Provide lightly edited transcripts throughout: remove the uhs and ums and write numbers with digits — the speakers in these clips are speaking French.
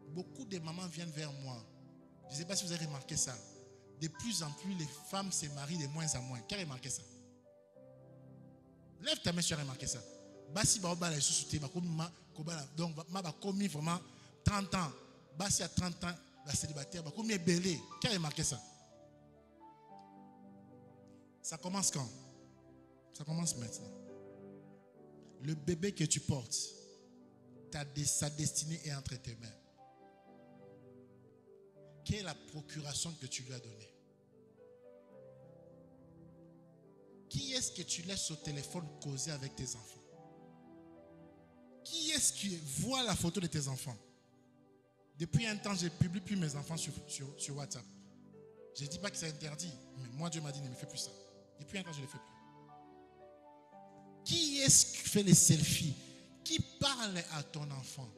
beaucoup de mamans viennent vers moi. Je ne sais pas si vous avez remarqué ça. De plus en plus, les femmes se marient de moins en moins. Qui a remarqué ça? Lève ta main si tu as remarqué ça. Basi ba la sous-souté, donc ma commis vraiment 30 ans. Basi à 30 ans, la célibataire, comme est belé. Qui a remarqué ça? Ça commence quand? Ça commence maintenant. Le bébé que tu portes, sa destinée est entre tes mains. Quelle est la procuration que tu lui as donnée? Qui est-ce que tu laisses au téléphone causer avec tes enfants? Qui est-ce qui voit la photo de tes enfants? Depuis un temps, je ne publie plus mes enfants sur WhatsApp. Je ne dis pas que c'est interdit, mais moi, Dieu m'a dit, ne me fais plus ça. Depuis un temps, je ne le fais plus. Qui est-ce qui fait les selfies? Qui parle à ton enfant?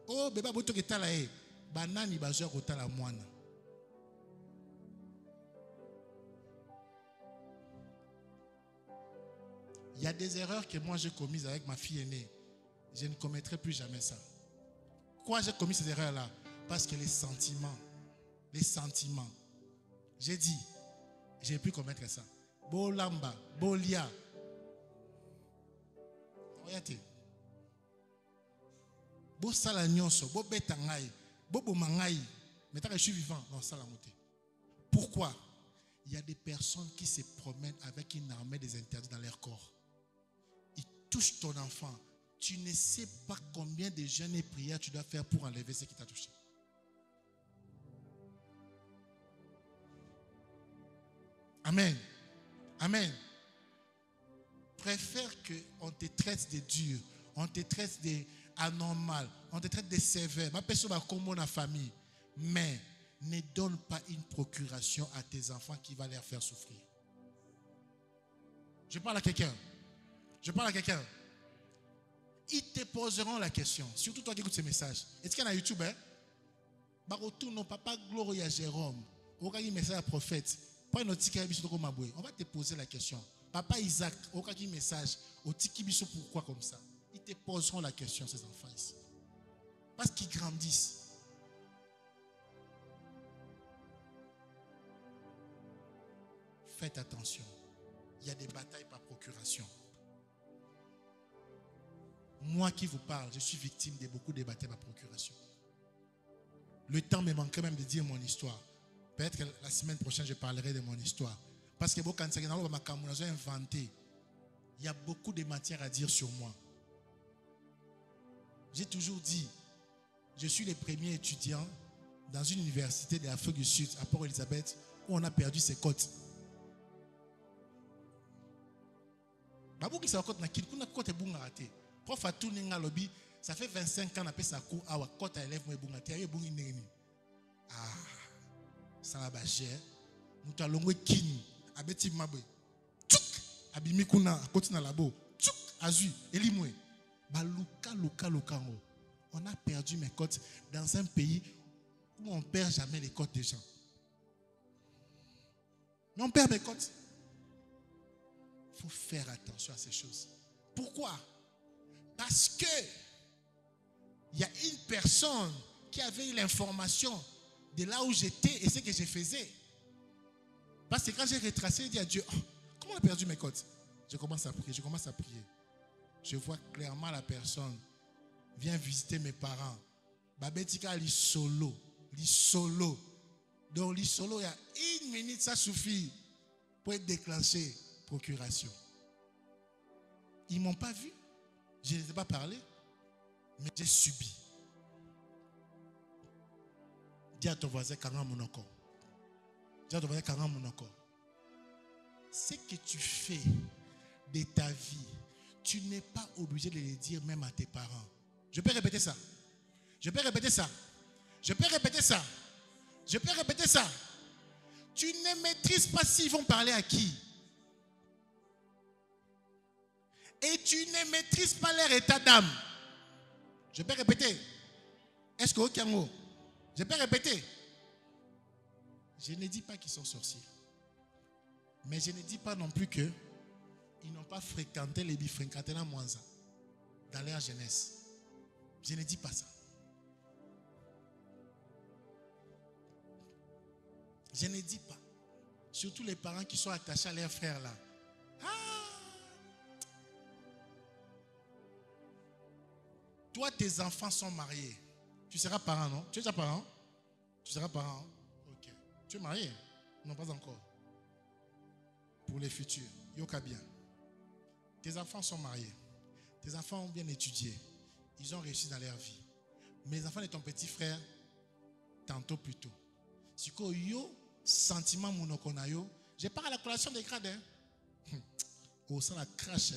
Oh, bébé, boto que tala e, banani bazo kotala mwana. Il y a des erreurs que moi j'ai commises avec ma fille aînée. Je ne commettrai plus jamais ça. Pourquoi j'ai commis ces erreurs-là? Parce que les sentiments, j'ai dit, je n'ai plus commettre ça. Bolamba, bolia. Regardez. Bo sala nyonso, bo beta ngai, bo bomangai. Mais je suis vivant dans ça la montée. Pourquoi? Il y a des personnes qui se promènent avec une armée des interdits dans leur corps. Ils touchent ton enfant. Tu ne sais pas combien de jeûnes et prières tu dois faire pour enlever ce qui t'a touché. Amen. Amen. Préfère qu'on te traite de dur, on te traite d'anormal, on te traite de sévère. Ma personne va comme la famille. Mais ne donne pas une procuration à tes enfants qui va les faire souffrir. Je parle à quelqu'un. Ils te poseront la question. Surtout toi qui écoutes ces messages. Est-ce qu'il y en a YouTube? Non, papa Gloria Jérôme. On a un message à prophète. On va te poser la question. Papa Isaac, on a un message. Pourquoi comme ça? Ils te poseront la question, ces enfants ici. Parce qu'ils grandissent. Faites attention. Il y a des batailles par procuration. Moi qui vous parle, je suis victime de beaucoup de batailles par procuration. Le temps me manquerait même de dire mon histoire. Peut-être que la semaine prochaine, je parlerai de mon histoire. Parce que j'ai inventé. Il y a beaucoup de matière à dire sur moi. J'ai toujours dit, je suis le premier étudiant dans une université de l'Afrique du Sud, à Port-Elizabeth, où on a perdu ses côtes. Prof a tout ninga lobby, ça fait 25 ans après sa cour, awa kota élève moi bungati ayo bungi neni. Ah, ça la bâche. Muta longwe kini, abeti mabwe. Tchouk, abimi kuna, akoti na labo. Tchouk, azui, elimwe. Ba luka. On a perdu mes côtes dans un pays où on ne perd jamais les côtes des gens. Mais on perd mes côtes. Il faut faire attention à ces choses. Pourquoi? Parce que il y a une personne qui avait eu l'information de là où j'étais et ce que je faisais. Parce que quand j'ai retracé, j'ai dit à Dieu, oh, comment on a perdu mes côtes? Je commence à prier. Je vois clairement la personne vient visiter mes parents. Babetika li solo. Donc li solo, il y a 1 minute, ça suffit pour être déclenché procuration. Ils ne m'ont pas vu. Je ne les ai pas parlé. Mais j'ai subi. Dis à ton voisin, Kanga Monoko. Ce que tu fais de ta vie, tu n'es pas obligé de le dire même à tes parents. Je peux répéter ça. Tu ne maîtrises pas s'ils vont parler à qui. Et tu ne maîtrises pas leur état d'âme. Je peux répéter. Est-ce que aucun mot? Je peux répéter. Je ne dis pas qu'ils sont sorciers. Mais je ne dis pas non plus qu'ils n'ont pas fréquenté les bifréquentés dans leur jeunesse. Je ne dis pas ça. Je ne dis pas. Surtout les parents qui sont attachés à leurs frères là. Toi, tes enfants sont mariés. Tu seras parent, non? Tu es déjà parent? Tu seras parent? Ok. Tu es marié? Non, pas encore. Pour les futurs. Yoka bien. Tes enfants sont mariés. Tes enfants ont bien étudié. Ils ont réussi dans leur vie. Mais les enfants de ton petit frère, tantôt plus tôt. Si que yo, sentiment monokonayo, je pars à la collation des grades. Oh, ça la crache.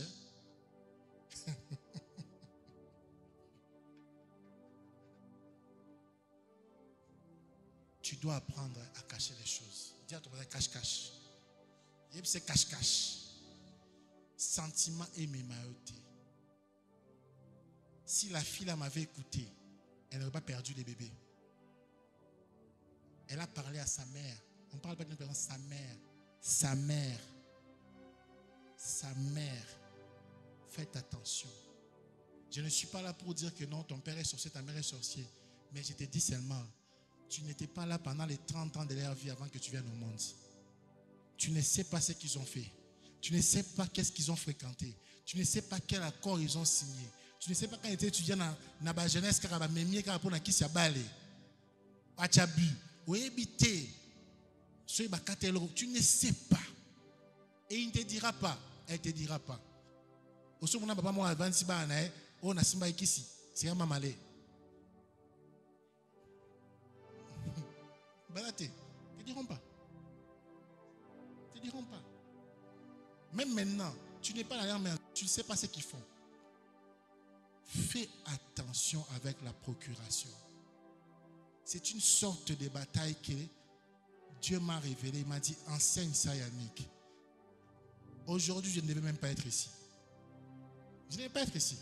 Tu dois apprendre à cacher les choses. Dis à ton frère, cache-cache. Et puis c'est cache-cache. Sentiment et mémaïoté. Si la fille là m'avait écouté, elle n'aurait pas perdu les bébés. Elle a parlé à sa mère. On ne parle pas d'une personne, sa mère. Sa mère. Sa mère. Faites attention. Je ne suis pas là pour dire que non, ton père est sorcier, ta mère est sorcier. Mais je te dis seulement, tu n'étais pas là pendant les 30 ans de leur vie avant que tu viennes au monde. Tu ne sais pas ce qu'ils ont fait. Tu ne sais pas qu'est-ce qu'ils ont fréquenté. Tu ne sais pas quel accord ils ont signé. Tu ne sais pas quand ils étaient étudiants dans la jeunesse, tu ne sais pas. Et il ne te dira pas. Elle ne te dira pas. C'est un mamalé. Balaté. Ils ne te diront pas. Ils ne te diront pas. Même maintenant, tu n'es pas dans leur main, tu ne sais pas ce qu'ils font. Fais attention avec la procuration. C'est une sorte de bataille que Dieu m'a révélée. Il m'a dit, enseigne ça, Yannick. Aujourd'hui, je ne devais même pas être ici. Je ne devais pas être ici.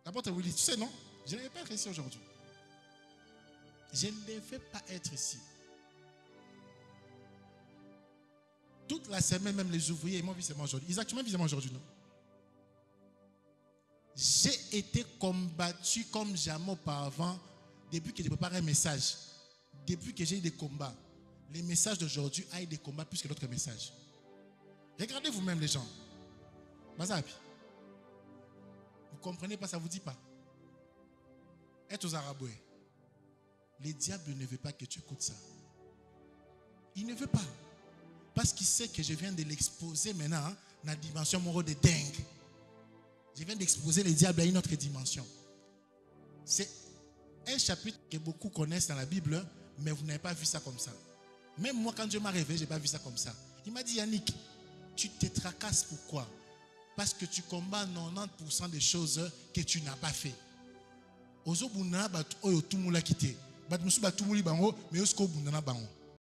L'apôtre Willy, tu sais, non? Je ne devais pas être ici aujourd'hui. Je ne devais pas être ici. Toute la semaine, même les ouvriers, ils m'ont vu seulement aujourd'hui. Isaac, tu m'as vu seulement aujourd'hui, non? J'ai été combattu comme jamais auparavant depuis que je prépare un message. Depuis que j'ai eu des combats. Les messages d'aujourd'hui ont des combats plus que d'autres messages. Regardez vous-même les gens. Bazapi. Vous comprenez pas, ça ne vous dit pas. Être aux Araboués. Le diable ne veut pas que tu écoutes ça. Il ne veut pas. Parce qu'il sait que je viens de l'exposer maintenant dans la dimension morale de dingue. Je viens d'exposer le diable à une autre dimension. C'est un chapitre que beaucoup connaissent dans la Bible, mais vous n'avez pas vu ça comme ça. Même moi, quand Dieu m'a révélé, je n'ai pas vu ça comme ça. Il m'a dit, Yannick, tu te tracasses pourquoi? Parce que tu combats 90% des choses que tu n'as pas fait. Ozo bunana bat oyo tumula kite. Bat musu bat tumuli bango, mais osko bunana bango.